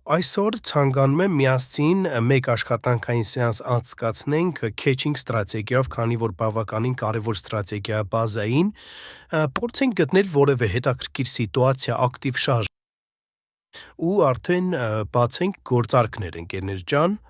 Այսօր ցանկանում եմ միասին մեկ աշխատանքային սեանս անցկացնենք քեչինգ ստրատեգիայով, քանի որ բավականին կարևոր ստրատեգիա է բազային, փորձենք գտնել որևէ հետաքրքիր սիտուացիա ակտիվ շարժ ու արդեն բացենք գործարքներ, ընկերներ ջան։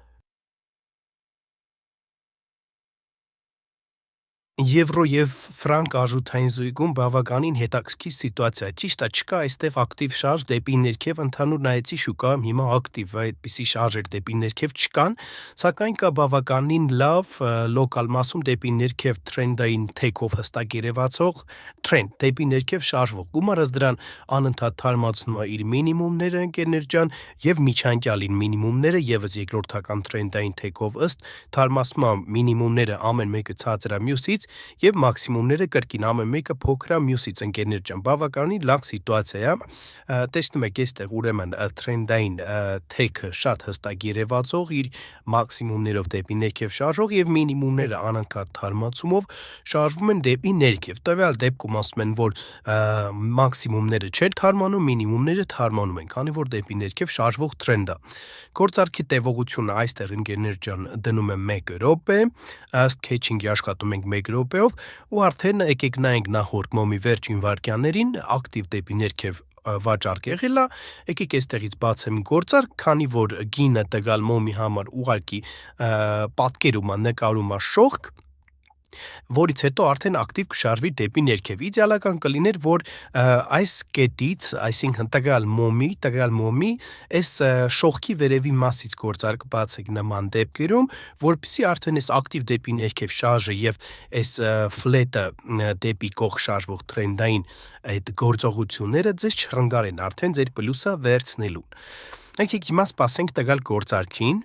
Եվրո եւ ֆրանկ արժութային զույգում բավականին հետաքրքիր սիտուացիա է, ճիշտ է, չկա այստեղ ակտիվ շարժ դեպի ներքև, ընդհանուր նայեցի շուկայում հիմա ակտիվ այդպիսի շարժեր դեպի ներքև չկան, սակայն կա բավականին լավ լոկալ մասում դեպի ներքև թրենդային թեքով հստակ երևացող թրենդ, դեպի ներքև շարժվող, գումարած դրան անընդհատ թարմացնում է իր մինիմումները, ընկերներ ջան, եւ միջանկյալին մինիմումները եւս երկրորդական թրենդային թեքով ըստ թարմացնում է մինիմումները ամեն մեկը ցածր է մյուսից եւ մաքսիմումները կրկին ամեն մեկը փոքր է մյուսից, ընկերներ ջան, բավականին լավ սիտուացիա է, տեսնում եք այստեղ ուրեմն թրենդային թեքը շատ հստակ երևացող իր մաքսիմումներով դեպի ներքև շարժող եւ մինիմումները անընդհատ թարմացումով շարժվում են դեպի ներքև, տվյալ դեպքում ասում են, որ մաքսիմումները չեն թարմանում, մինիմումները թարմանում են, քանի որ դեպի ներքև շարժվող թրենդ է։ Գործարքի տևողությունը այստեղ ընկերներ ջան դնում եմ 1 րոպե, ըստ քեչինգի աշխատում ենք 1 րոպեով ու արդեն եկեք նայենք նախորդ մոմի վերջին վայրկյաններին ակտիվ դեպի ներքև վաճառք եղել է, եկեք այստեղից բացեմ գործարք, քանի որ գինը տվյալ մոմի համար ուղղակի պատկերում է, նկարում է շողք, որից հետո արդեն ակտիվ կշարժվի դեպի ներքև։ Իդեալական կլիներ, որ այս կետից, այսինքն տվյալ մոմի այս շողքի վերևի մասից գործարք բացեք նման դեպքերում, որպեսզի արդեն այս ակտիվ դեպի ներքև շարժը եւ այս ֆլետը դեպի կողք շարժվող թրենդային այդ գործողությունները ձեզ չհրնգարեն արդեն ձեր պլյուսը վերցնելուն։ Եկեք հիմա սպասենք տվյալ գործարքին։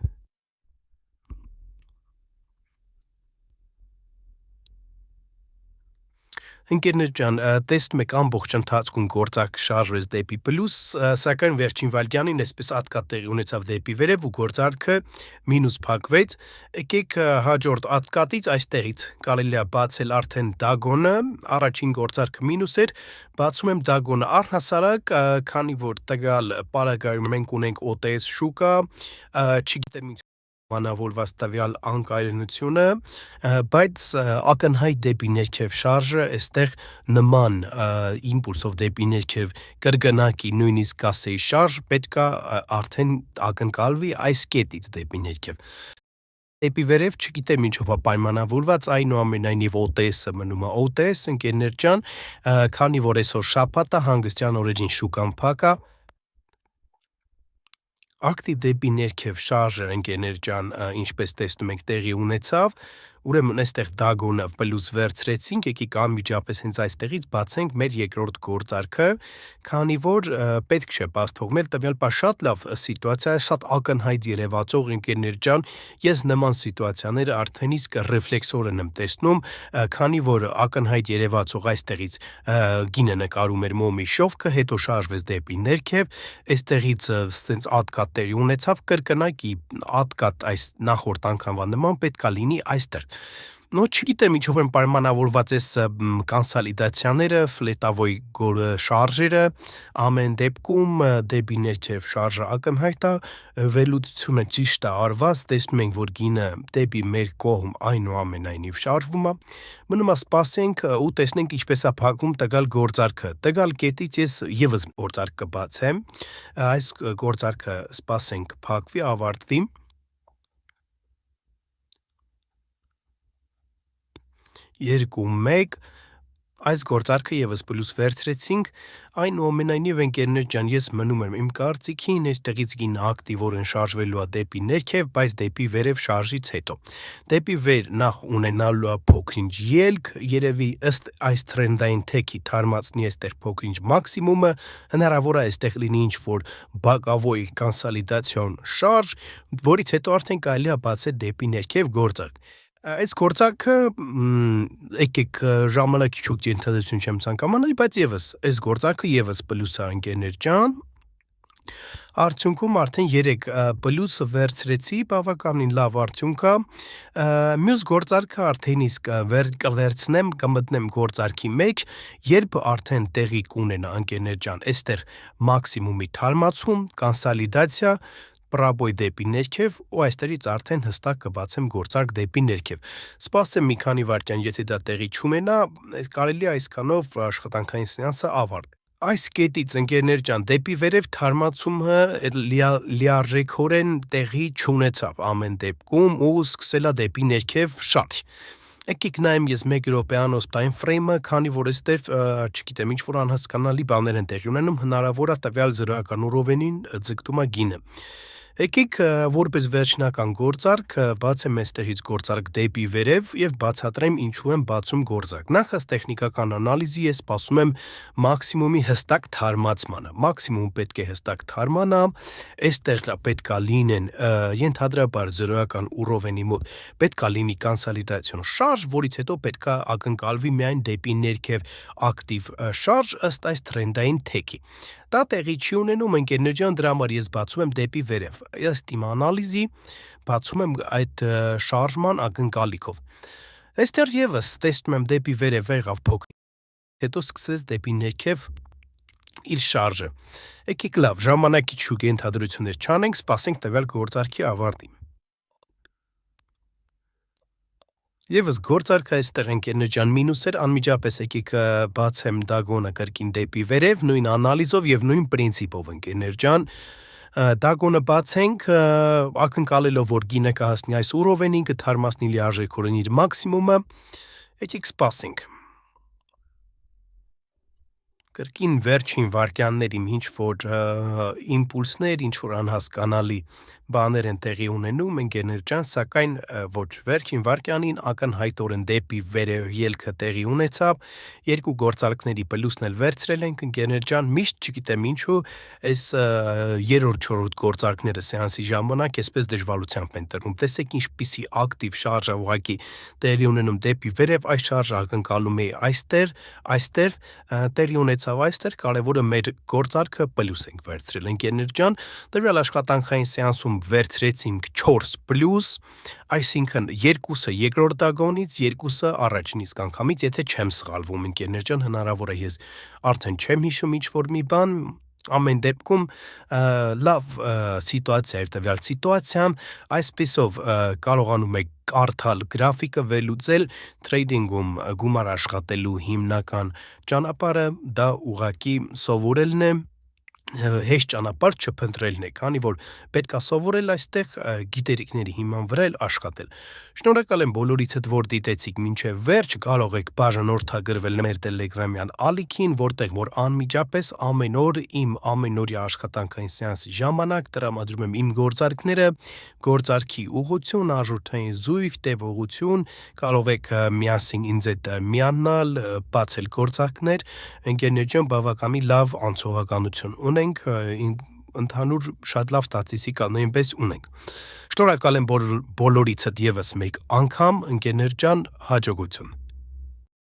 Ընկերներ ջան, տեսնում եք ամբողջ ընթացքում գործարքը շարժվեց դեպի պլյուս, սակայն վերջին վայրկյանին այսպես ատկա տեղի ունեցավ դեպի վերև ու գործարքը մինուս փակվեց։ Եկեք հաջորդ ատկատից այստեղից կարելի է բացել արդեն դագոնը, առաջին գործարքը մինուս էր, բացում եմ դագոնը առհասարակ, քանի որ տվյալ պարագայում մենք ունենք OTS շուկա, չգիտեմ ինչ մանավորված տվյալ անկայունությունը, բայց ակնհայտ դեպի ներքև շարժը այստեղ նման իմպուլսով դեպի ներքև կրկնակի նույնիսկ ասեի շարժ պետք է արդեն ակնկալվի այս կետից դեպի ներքև։ Դեպի վերև չգիտեմ ինչով է պայմանավորված, այնուամենայնիվ OTS-ը մնում է OTS, ընկերներ ջան, քանի որ այսօր շաբաթ է, հանգստյան օրերին շուկան փակ է, ակտիվ դեպի ներքև շարժը ընկերներ ջան, ինչպես տեսնում եք տեղի ունեցավ, ուրեմն այստեղ դագոնը պլյուս վերցրեցինք, եկեք անմիջապես հենց այստեղից բացենք մեր երկրորդ գործարքը, քանի որ պետք չէ բաց թողնել, տվյալ պահ շատ լավ սիտուացիա է, շատ ակնհայտ երևացող ընկերներ ջան, ես նման սիտուացիաները արդեն իսկ ռեֆլեքսորեն եմ տեսնում, քանի որ ակնհայտ երևացող այստեղից գինը նկարում էր մոմի շովքը, հետո շարժվեց դեպի ներքև, այստեղից սենց ատկատ տեղի ունեցավ, կրկնակի ատկատ այս նախորդ անգամվա նման պետք է լինի այստեղ։ Նո չգիտեմ ինչով են պայմանավորված այս կոնսոլիդացիաները, ֆլետավոյ շարժերը, ամեն դեպքում դեպի ներքև շարժը ակնհայտ է, վերլուծությունը ճիշտ է արված, տեսնում ենք, որ գինը դեպի մեր կողմ այնուամենայնիվ շարժվում է, մնում է սպասենք ու տեսնենք ինչպես է փակվում տվյալ գործարքը, տվյալ կետից ես եւս գործարք կբացեմ, այս գործարքը սպասենք փակվի, ավարտվի։ 2-1, այս գործարքը եւս պլյուս վերցրեցինք, այնուամենայնիվ ընկերներ ջան, ես մնում եմ իմ կարծիքին, այստեղից գինը ակտիվորեն շարժվելու է դեպի ներքև, բայց դեպի վերև շարժից հետո։ Դեպի վեր նախ ունենալու է փոքրինչ ելք, երևի ըստ այս թրենդային թեքի թարմացնի այստեղ փոքրինչ մաքսիմումը, հնարավոր է այստեղ լինի ինչ-որ բակավոյ կոնսոլիդացիոն շարժ, որից հետո արդեն կարելի է բացել դեպի ներքև գործարք։ Այս գործարքը եկեք ժամանակի շուտ ենթադրություն չեմ ցանկանում անել, բայց եւս այս գործարքը եւս պլյուս է ընկերներ ջան։ Արդյունքում արդեն 3 պլյուսը վերցրեցի, բավականին լավ արդյունք է, մյուս գործարքը արդեն իսկ կվերցնեմ, կմտնեմ գործարքի մեջ, երբ արդեն տեղի կունենա ընկերներ ջան, այստեղ մաքսիմումի թարմացում, կոնսոլիդացիա, պրաբոյ դեպի ներքև ու այստեղից արդեն հստակ կբացեմ գործարք դեպի ներքև։ Սպասեմ մի քանի վայրկյան, եթե դա տեղի չունենա, կարելի է այսքանով աշխատանքային սեանսը ավարտել։ Այս կետից ընկերներ ջան, դեպի վերև թարմացումը լիարժեքորեն տեղի չունեցավ ամեն դեպքում ու սկսելա դեպի ներքև շարժ։ Եկեք նայեմ ես 1 րոպեանոց time frame-ը, քանի որ այստեղ, չգիտեմ, ինչ որ անհասկանալի բաներ են տեղի ունենում, հնարավոր է տվյալ զրոյական ուռովենին ձգտում է գինը։ Եկեք որպես վերջնական գործարք բացեմ այստեղից գործարք դեպի վերև եւ բացատրեմ ինչու եմ բացում գործարք։ Նախ ըստ տեխնիկական անալիզի ես սպասում եմ մաքսիմումի հստակ թարմացմանը։ Մաքսիմում պետք է հստակ թարմանա, այստեղ պետքա լինեն ենթադրաբար զրոյական ուռովենի մոտ պետքա լինի կոնսոլիդացիոն շարժ, որից հետո պետքա ակնկալվի միայն դեպի ներքև ակտիվ շարժ ըստ այս թրենդային թեքի։ Դա տեղի չի ունենում ընկերներ ջան, դրա համար ես բացում եմ դեպի վերև։ Ըստ իմ անալիզի բացում եմ այդ շարժման ակնկալիքով։ Այստեղ եւս տեսնում եմ դեպի վերև եղավ փոքր, հետո սկսեց դեպի ներքև իր շարժը։ Եկեք լավ, ժամանակի շուտ ենթադրություններ չանենք, սպասենք տվյալ գործարքի ավարտին։ Եվս գործարքը այստեղ ընկերներ ջան մինուս էր, անմիջապես եկեք բացեմ դագոնը կրկին դեպի վերև, նույն անալիզով եւ նույն պրինցիպով ընկերներ ջան, դագոնը բացենք, ակնկալելով որ գինը կհասնի այս ուռովենին, կթարմացնի լիարժեքորեն իր մաքսիմումը, եկեք սպասենք։ Կրկին վերջին վայրկյաններին ինչ որ իմպուլսներ, ինչ որ անհասկանալի բաներ են տեղի ունենում ընկերներ ջան, սակայն ոչ վերջին վայրկյանին ակնհայտորեն դեպի վերև ելքը տեղի ունեցավ, երկու գործարքների պլյուսն էլ վերցրել ենք ընկերներ ջան, միշտ չգիտեմ ինչու, այս 3-4 գործարքները սեանսի ժամանակ այսպես դժվարությամբ են տրվում։ Տեսեք ինչպիսի ակտիվ շարժ է ուղղակի տեղի ունենում դեպի վերև, այս շարժը ակնկալում է այստեղ տեղի ունեցավ այստեղ, կարևորը մեր գործարքը պլյուս ենք վերցրել ընկերներ ջան, տվյալ աշխատանքային սեանսում վերցրեցինք 4 պլյուս, այսինքն երկուսը երկրորդ դագոնից, երկուսը առաջինից անգամից, եթե չեմ սխալվում ընկերներ ջան, հնարավոր է ես արդեն չեմ հիշում ինչ որ մի բան, ամեն դեպքում լավ սիտուացիա էր տվյալ սիտուացիան, այսպիսով կարողանում եք կարդալ գրաֆիկը վերլուծել տրեյդինգում գումար աշխատելու հիմնական ճանապարհը դա ուղղակի սովորելն է, հեշտ ճանապարհ չփնտրելն է, քանի որ պետքա սովորել այստեղ գիտելիքների հիման վրա աշխատել։ Շնորհակալ եմ բոլորիցդ, որ դիտեցիք մինչև վերջ, կարող եք բաժանորդագրվել մեր Telegram-յան ալիքին, որտեղ որ անմիջապես ամեն օր իմ ամենօրյա աշխատանքային սեանսի ժամանակ տրամադրում եմ իմ գործարքները, գործարքի ուղղություն, արժութային զույգ, տևողություն, կարող եք միասին ինձ հետ միանալ, բացել գործարքներ, ընկերներ ջան, բավականին լավ անցողականություն ունենք, ընդհանուր շատ լավ ստատիստիկա նույնպես ունենք։ Շնորհակալ եմ բոլորիցդ եւս մեկ անգամ, ընկերներ ջան, հաջողություն։